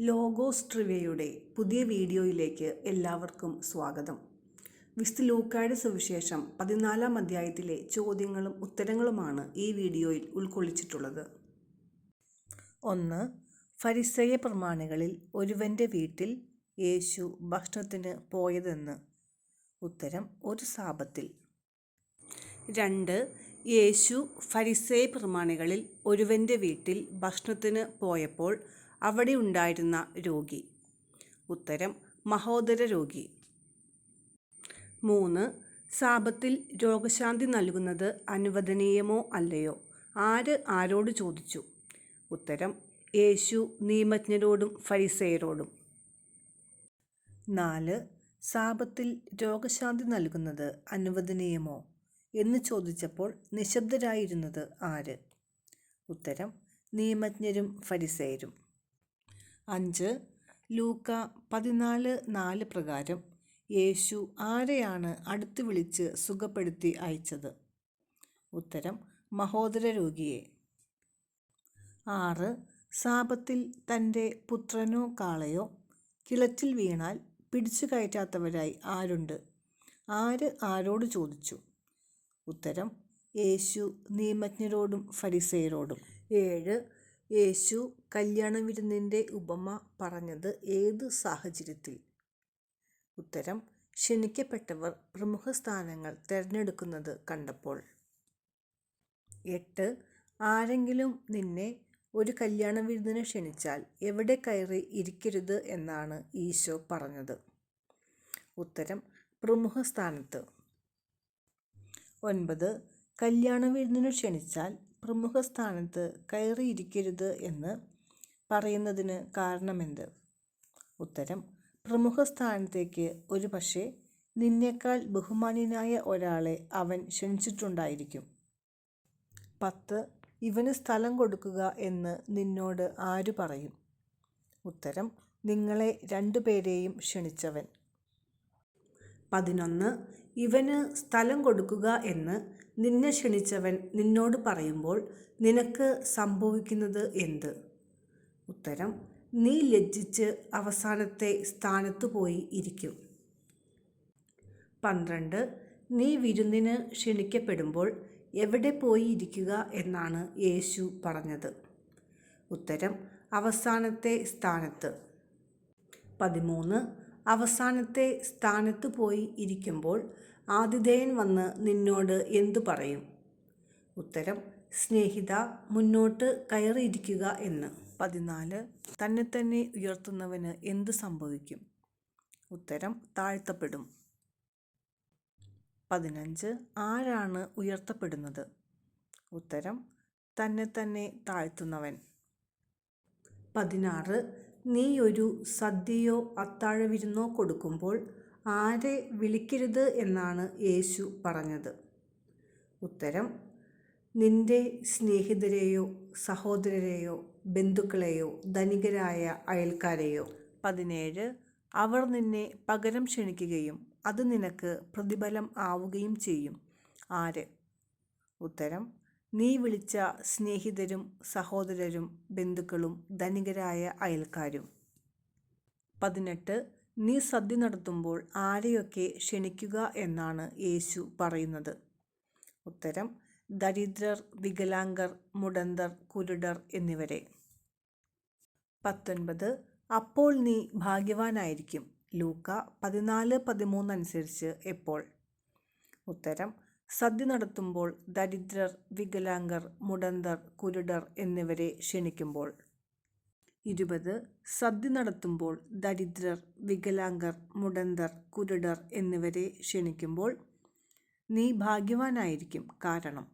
Logos ട്രിവിയയുടെ പുതിയ വീഡിയോയിലേക്ക് എല്ലാവർക്കും സ്വാഗതം. വിശുദ്ധ ലൂക്കായുടെ സുവിശേഷം 14-ാം അധ്യായത്തിലെ ചോദ്യങ്ങളും ഉത്തരങ്ങളുമാണ് ഈ വീഡിയോയിൽ ഉൾക്കൊള്ളിച്ചിട്ടുള്ളത്. 1. ഫരിസേയ പ്രമാണികളിൽ ഒരുവൻ്റെ വീട്ടിൽ യേശു ഭക്ഷണത്തിന് പോയതെന്ന്. ഉത്തരം: ഒരു സാബത്തിൽ. 2. യേശു ഫരിസേയ പ്രമാണികളിൽ ഒരുവൻ്റെ വീട്ടിൽ ഭക്ഷണത്തിന് പോയപ്പോൾ അവിടെ ഉണ്ടായിരുന്ന രോഗി. ഉത്തരം: മഹോദര രോഗി. 3. സാബത്തിൽ രോഗശാന്തി നൽകുന്നത് അനുവദനീയമോ അല്ലയോ? ആര് ആരോട് ചോദിച്ചു? ഉത്തരം: യേശു നിയമജ്ഞരോടും ഫരിസേയരോടും. 4. സാബത്തിൽ രോഗശാന്തി നൽകുന്നത് അനുവദനീയമോ എന്ന് ചോദിച്ചപ്പോൾ നിശബ്ദരായിരുന്നത് ആര്? ഉത്തരം: നിയമജ്ഞരും ഫരിസേയരും. 5. ലൂക്ക 14:4 പ്രകാരം യേശു ആരെയാണ് അടുത്ത് വിളിച്ച് സുഖപ്പെടുത്തി അയച്ചത്? ഉത്തരം: മഹോദര രോഗിയെ. 6. സാബത്തിൽ തൻ്റെ പുത്രനോ കാളയോ കിളറ്റിൽ വീണാൽ പിടിച്ചു കയറ്റാത്തവരായി ആരുണ്ട്? ആര് ആരോട് ചോദിച്ചു? ഉത്തരം: യേശു നിയമജ്ഞരോടും ഫരിസേയരോടും. 7. യേശു കല്യാണ വിരുന്നിൻ്റെ ഉപമ പറഞ്ഞത് ഏത് സാഹചര്യത്തിൽ? ഉത്തരം: ക്ഷണിക്കപ്പെട്ടവർ പ്രമുഖ സ്ഥാനങ്ങൾ തിരഞ്ഞെടുക്കുന്നത് കണ്ടപ്പോൾ. 8. ആരെങ്കിലും നിന്നെ ഒരു കല്യാണ വിരുന്നിന് ക്ഷണിച്ചാൽ എവിടെ കയറി ഇരിക്കരുത് എന്നാണ് ഈശോ പറഞ്ഞത്? ഉത്തരം: പ്രമുഖ സ്ഥാനത്ത്. 9. കല്യാണ വിരുന്നിന് ക്ഷണിച്ചാൽ പ്രമുഖ സ്ഥാനത്ത് കയറിയിരിക്കരുത് എന്ന് പറയുന്നതിന് കാരണമെന്ത്? ഉത്തരം: പ്രമുഖ സ്ഥാനത്തേക്ക് ഒരുപക്ഷേ നിന്നേക്കാൾ ബഹുമാന്യനായ ഒരാളെ അവൻ ക്ഷണിച്ചിട്ടുണ്ടായിരിക്കും. 10. ഇവന് സ്ഥലം കൊടുക്കുക എന്ന് നിന്നോട് ആര് പറയും? ഉത്തരം: നിങ്ങളെ 2 പേരെയും ക്ഷണിച്ചവൻ. 11. ഇവന് സ്ഥലം കൊടുക്കുക എന്ന് നിന്നെ ക്ഷണിച്ചവൻ നിന്നോട് പറയുമ്പോൾ നിനക്ക് സംഭവിക്കുന്നത് എന്ത്? ഉത്തരം: നീ ലജ്ജിച്ച് അവസാനത്തെ സ്ഥാനത്തു പോയി ഇരിക്കും. 12. നീ വിരുന്നിന് ക്ഷണിക്കപ്പെടുമ്പോൾ എവിടെ പോയി ഇരിക്കുക എന്നാണ് യേശു പറഞ്ഞത്? ഉത്തരം: അവസാനത്തെ സ്ഥാനത്ത്. 13. അവസാനത്തെ സ്ഥാനത്ത് പോയി ഇരിക്കുമ്പോൾ ആതിഥേയൻ വന്ന് നിന്നോട് എന്തു പറയും? ഉത്തരം: സ്നേഹിതാ, മുന്നോട്ട് കയറിയിരിക്കുക എന്ന്. 14. തന്നെത്തന്നെ ഉയർത്തുന്നവന് എന്ത് സംഭവിക്കും? ഉത്തരം: താഴ്ത്തപ്പെടും. 15. ആരാണ് ഉയർത്തപ്പെടുന്നത്? ഉത്തരം: തന്നെത്തന്നെ താഴ്ത്തുന്നവൻ. 16. നീ ഒരു സദ്യയോ അത്താഴവിരുന്നോ കൊടുക്കുമ്പോൾ ആരെ വിളിക്കരുത് എന്നാണ് യേശു പറഞ്ഞത്? ഉത്തരം: നിന്റെ സ്നേഹിതരെയോ സഹോദരരെയോ ബന്ധുക്കളെയോ ധനികരായ അയൽക്കാരെയോ. 17. അവർ നിന്നെ പകരം ക്ഷണിക്കുകയും അത് നിനക്ക് പ്രതിഫലം ആവുകയും ചെയ്യും. ആര്? ഉത്തരം: നീ വിളിച്ച സ്നേഹിതരും സഹോദരരും ബന്ധുക്കളും ധനികരായ അയൽക്കാരും. 18. നീ സദ്യ നടത്തുമ്പോൾ ആരെയൊക്കെ ക്ഷണിക്കുക എന്നാണ് യേശു പറയുന്നത്? ഉത്തരം: ദരിദ്രർ, വികലാംഗർ, മുടന്തർ, കുരുടർ എന്നിവരെ. 19. അപ്പോൾ നീ ഭാഗ്യവാനായിരിക്കും. ലൂക്ക 14:13 അനുസരിച്ച് എപ്പോൾ? ഉത്തരം: സദ്യ നടത്തുമ്പോൾ ദരിദ്രർ, വികലാംഗർ, മുടന്തർ, കുരുടർ എന്നിവരെ ക്ഷണിക്കുമ്പോൾ. 20. സദ്യ നടത്തുമ്പോൾ ദരിദ്രർ, വികലാംഗർ, മുടന്തർ, കുരുടർ എന്നിവരെ ക്ഷണിക്കുമ്പോൾ നീ ഭാഗ്യവാനായിരിക്കും. കാരണം?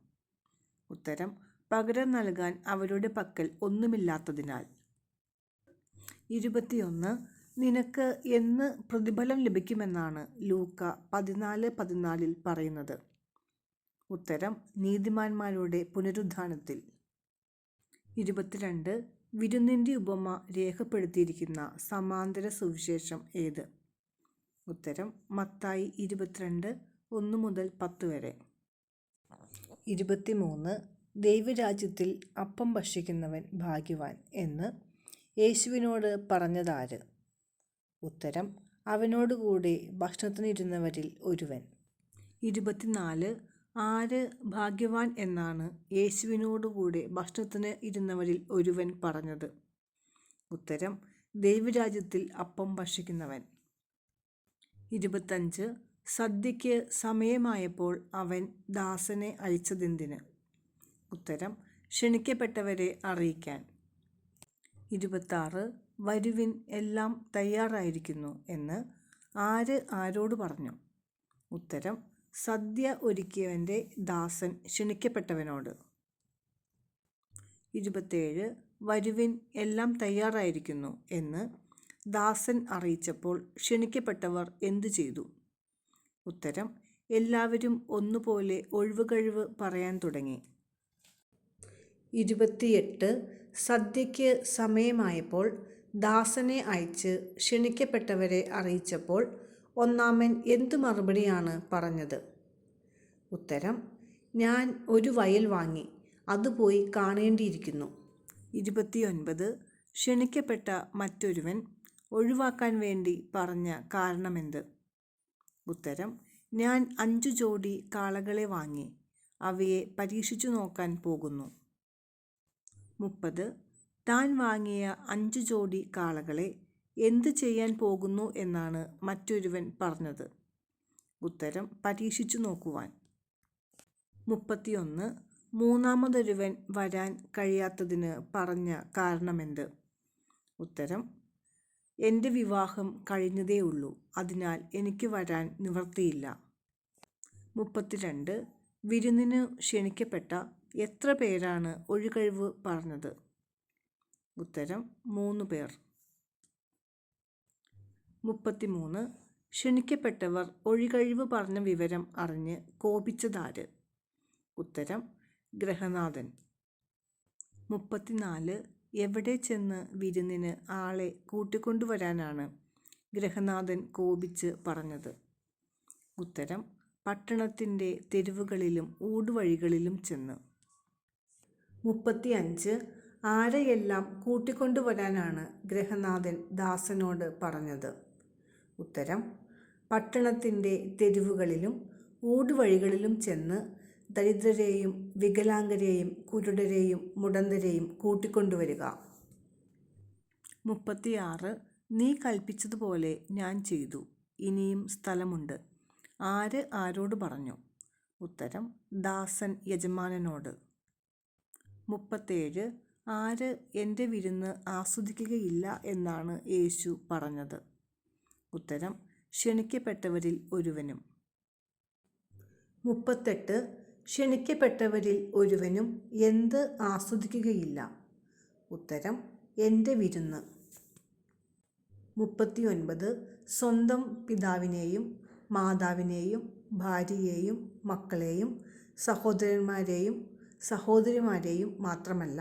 ഉത്തരം: പകരം നൽകാൻ അവരുടെ പക്കൽ ഒന്നുമില്ലാത്തതിനാൽ. 21. നിനക്ക് എന്ന് പ്രതിഫലം ലഭിക്കുമെന്നാണ് ലൂക്ക 14:14 പറയുന്നത്? ഉത്തരം: നീതിമാന്മാരുടെ പുനരുത്ഥാനത്തിൽ. 22. വിരുന്നിൻ്റെ ഉപമ രേഖപ്പെടുത്തിയിരിക്കുന്ന സമാന്തര സുവിശേഷം ഏത്? ഉത്തരം: മത്തായി 22:1-10 വരെ. 23. ദൈവരാജ്യത്തിൽ അപ്പം ഭക്ഷിക്കുന്നവൻ ഭാഗ്യവാൻ എന്ന് യേശുവിനോട് പറഞ്ഞതാര്? ഉത്തരം: അവനോടുകൂടെ ഭക്ഷണത്തിനിരുന്നവരിൽ ഒരുവൻ. 24. ആര് ഭാഗ്യവാൻ എന്നാണ് യേശുവിനോടുകൂടെ ഭക്ഷണത്തിന് ഇരുന്നവരിൽ ഒരുവൻ പറഞ്ഞത്? ഉത്തരം: ദൈവരാജ്യത്തിൽ അപ്പം ഭക്ഷിക്കുന്നവൻ. 25. സദ്യയ്ക്ക് സമയമായപ്പോൾ അവൻ ദാസനെ അയച്ചതെന്തിന്? ഉത്തരം: ക്ഷണിക്കപ്പെട്ടവരെ അറിയിക്കാൻ. 26. വരുവിൻ, എല്ലാം തയ്യാറായിരിക്കുന്നു എന്ന് ആര് ആരോട് പറഞ്ഞു? ഉത്തരം: സദ്യ ഒരുക്കിയവൻ്റെ ദാസൻ ക്ഷണിക്കപ്പെട്ടവനോട്. 27. വരുവിൻ, എല്ലാം തയ്യാറായിരിക്കുന്നു എന്ന് ദാസൻ അറിയിച്ചപ്പോൾ ക്ഷണിക്കപ്പെട്ടവർ എന്തു ചെയ്തു? ഉത്തരം: എല്ലാവരും ഒന്നുപോലെ ഒഴിവുകഴിവ് പറയാൻ തുടങ്ങി. 28. സദ്യയ്ക്ക് സമയമായപ്പോൾ ദാസനെ അയച്ച് ക്ഷണിക്കപ്പെട്ടവരെ അറിയിച്ചപ്പോൾ ഒന്നാമൻ എന്തു മറുപടിയാണ് പറഞ്ഞത്? ഉത്തരം: ഞാൻ ഒരു വയൽ വാങ്ങി, അത് പോയി കാണേണ്ടിയിരിക്കുന്നു. 29. ക്ഷണിക്കപ്പെട്ട മറ്റൊരുവൻ ഒഴിവാക്കാൻ വേണ്ടി പറഞ്ഞ കാരണമെന്ത്? ഉത്തരം: ഞാൻ 5 ജോഡി കാളകളെ വാങ്ങി, അവയെ പരീക്ഷിച്ചു നോക്കാൻ പോകുന്നു. 30. താൻ വാങ്ങിയ 5 ജോഡി കാളകളെ എന്ത് ചെയ്യാൻ പോകുന്നു എന്നാണ് മറ്റൊരുവൻ പറഞ്ഞത്? ഉത്തരം: പരീക്ഷിച്ചു നോക്കുവാൻ. 31. മൂന്നാമതൊരുവൻ വരാൻ കഴിയാത്തതിന് പറഞ്ഞ കാരണമെന്ത്? ഉത്തരം: എൻ്റെ വിവാഹം കഴിഞ്ഞതേ ഉള്ളൂ, അതിനാൽ എനിക്ക് വരാൻ നിവൃത്തിയില്ല. 32. വിരുന്നിനു ക്ഷണിക്കപ്പെട്ട എത്ര പേരാണ് ഒഴികഴിവ് പറഞ്ഞത്? ഉത്തരം: 3 പേർ. 33. ക്ഷണിക്കപ്പെട്ടവർ ഒഴികഴിവ് പറഞ്ഞ വിവരം അറിഞ്ഞ് കോപിച്ചതാര്? ഉത്തരം: ഗൃഹനാഥൻ. 34. എവിടെ ചെന്ന് വിരുന്നിന് ആളെ കൂട്ടിക്കൊണ്ടുവരാനാണ് ഗൃഹനാഥൻ കോപിച്ച് പറഞ്ഞത്? ഉത്തരം: പട്ടണത്തിൻ്റെ തെരുവുകളിലും ഊടുവഴികളിലും ചെന്ന്. 35. ആരെയെല്ലാം കൂട്ടിക്കൊണ്ടുവരാനാണ് ഗൃഹനാഥൻ ദാസനോട് പറഞ്ഞത്? ഉത്തരം: പട്ടണത്തിൻ്റെ തെരുവുകളിലും ഊടുവഴികളിലും ചെന്ന് ദരിദ്രരെയും വികലാംഗരെയും കുരുടരെയും മുടന്തരെയും കൂട്ടിക്കൊണ്ടുവരിക. 36. നീ കൽപ്പിച്ചതുപോലെ ഞാൻ ചെയ്തു, ഇനിയും സ്ഥലമുണ്ട്. ആര് ആരോട് പറഞ്ഞു? ഉത്തരം: ദാസൻ യജമാനനോട്. 37. ആര് എൻ്റെ വിരുന്ന് ആസ്വദിക്കുകയില്ല എന്നാണ് യേശു പറഞ്ഞത്? ഉത്തരം: ക്ഷണിക്കപ്പെട്ടവരിൽ ഒരുവനും. 38. ക്ഷണിക്കപ്പെട്ടവരിൽ ഒരുവനും എന്ത് ആസ്വദിക്കുകയില്ല? ഉത്തരം: എൻ്റെ വിരുന്ന്. 39. സ്വന്തം പിതാവിനെയും മാതാവിനെയും ഭാര്യയെയും മക്കളെയും സഹോദരന്മാരെയും സഹോദരിമാരെയും മാത്രമല്ല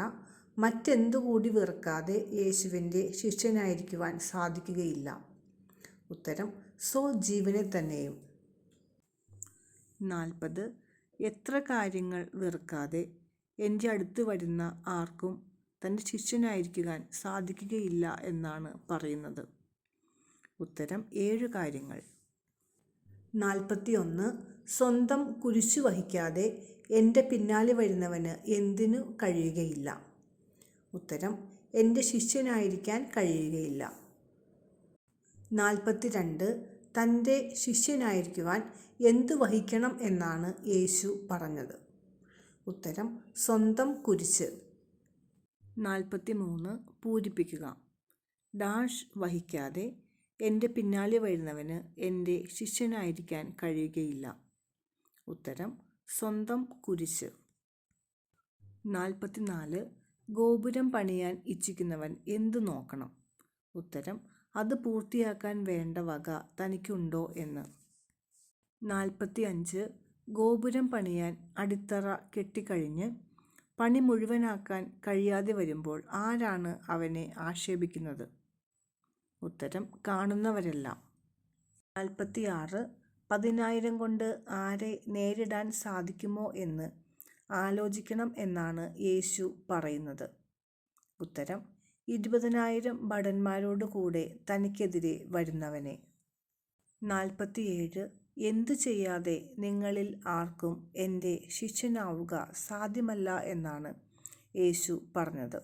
മറ്റെന്തുകൂടി വെറുക്കാതെ യേശുവിൻ്റെ ശിഷ്യനായിരിക്കുവാൻ സാധിക്കുകയില്ല. ഉത്തരം: സ്വജീവനെ തന്നെയും. 40. എത്ര കാര്യങ്ങൾ വെറുക്കാതെ എൻ്റെ അടുത്ത് വരുന്ന ആർക്കും തൻ്റെ ശിഷ്യനായിരിക്കുവാൻ സാധിക്കുകയില്ല എന്നാണ് പറയുന്നത്? ഉത്തരം: 7 കാര്യങ്ങൾ. 41. സ്വന്തം കുരിശു വഹിക്കാതെ എൻ്റെ പിന്നാലെ വരുന്നവന് എന്തിനു കഴിയുകയില്ല? ഉത്തരം: എൻ്റെ ശിഷ്യനായിരിക്കാൻ കഴിയുകയില്ല. 42. തൻ്റെ ശിഷ്യനായിരിക്കുവാൻ എന്തു വഹിക്കണം എന്നാണ് യേശു പറഞ്ഞത്? ഉത്തരം: സ്വന്തം കുരിശ്. 43. പൂരിപ്പിക്കുക. ഡാഷ് വഹിക്കാതെ എൻ്റെ പിന്നാലെ വരുന്നവന് എൻ്റെ ശിഷ്യനായിരിക്കാൻ കഴിയുകയില്ല. ഉത്തരം: സ്വന്തം കുരിശ്. 44. ഗോപുരം പണിയാൻ ഇച്ഛിക്കുന്നവൻ എന്തു നോക്കണം? ഉത്തരം: അത് പൂർത്തിയാക്കാൻ വേണ്ട വക തനിക്കുണ്ടോ എന്ന്. 45. ഗോപുരം പണിയാൻ അടിത്തറ കെട്ടിക്കഴിഞ്ഞ് പണി മുഴുവനാക്കാൻ കഴിയാതെ വരുമ്പോൾ ആരാണ് അവനെ ആക്ഷേപിക്കുന്നത്? ഉത്തരം: കാണുന്നവരെല്ലാം. 46. 10,000 കൊണ്ട് ആരെ നേരിടാൻ സാധിക്കുമോ എന്ന് ആലോചിക്കണം എന്നാണ് യേശു പറയുന്നത്? ഉത്തരം: 20,000 ഭടന്മാരോട് കൂടെ തനിക്കെതിരെ വരുന്നവനെ. 47 എന്തു ചെയ്യാതെ നിങ്ങളിൽ ആർക്കും എൻ്റെ ശിഷ്യനാവുക സാധ്യമല്ല എന്നാണ് യേശു പറഞ്ഞത്.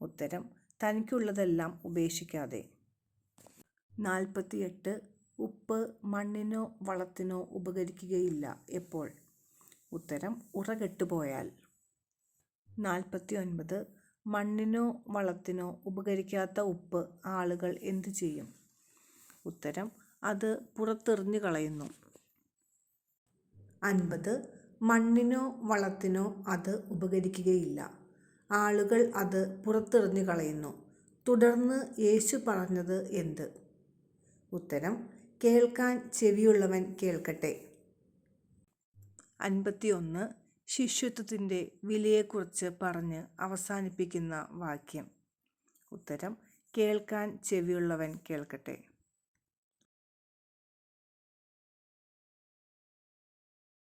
ഉത്തരം: തനിക്കുള്ളതെല്ലാം ഉപേക്ഷിക്കാതെ. 48 ഉപ്പ് മണ്ണിനോ വളത്തിനോ ഉപകരിക്കുകയില്ല എപ്പോൾ? ഉത്തരം: ഉറകെട്ടുപോയാൽ. 49 മണ്ണിനോ വളത്തിനോ ഉപകരിക്കാത്ത ഉപ്പ് ആളുകൾ എന്തു ചെയ്യും? ഉത്തരം: അത് പുറത്തെറിഞ്ഞു കളയുന്നു. 50 മണ്ണിനോ വളത്തിനോ അത് ഉപകരിക്കുകയില്ല, ആളുകൾ അത് പുറത്തെറിഞ്ഞു കളയുന്നു. തുടർന്ന് യേശു പറഞ്ഞത് എന്ത്? ഉത്തരം: കേൾക്കാൻ ചെവിയുള്ളവൻ കേൾക്കട്ടെ. 51 ശിഷ്യത്വത്തിൻ്റെ വിലയെക്കുറിച്ച് പറഞ്ഞ് അവസാനിപ്പിക്കുന്ന വാക്യം. ഉത്തരം: കേൾക്കാൻ ചെവിയുള്ളവൻ കേൾക്കട്ടെ.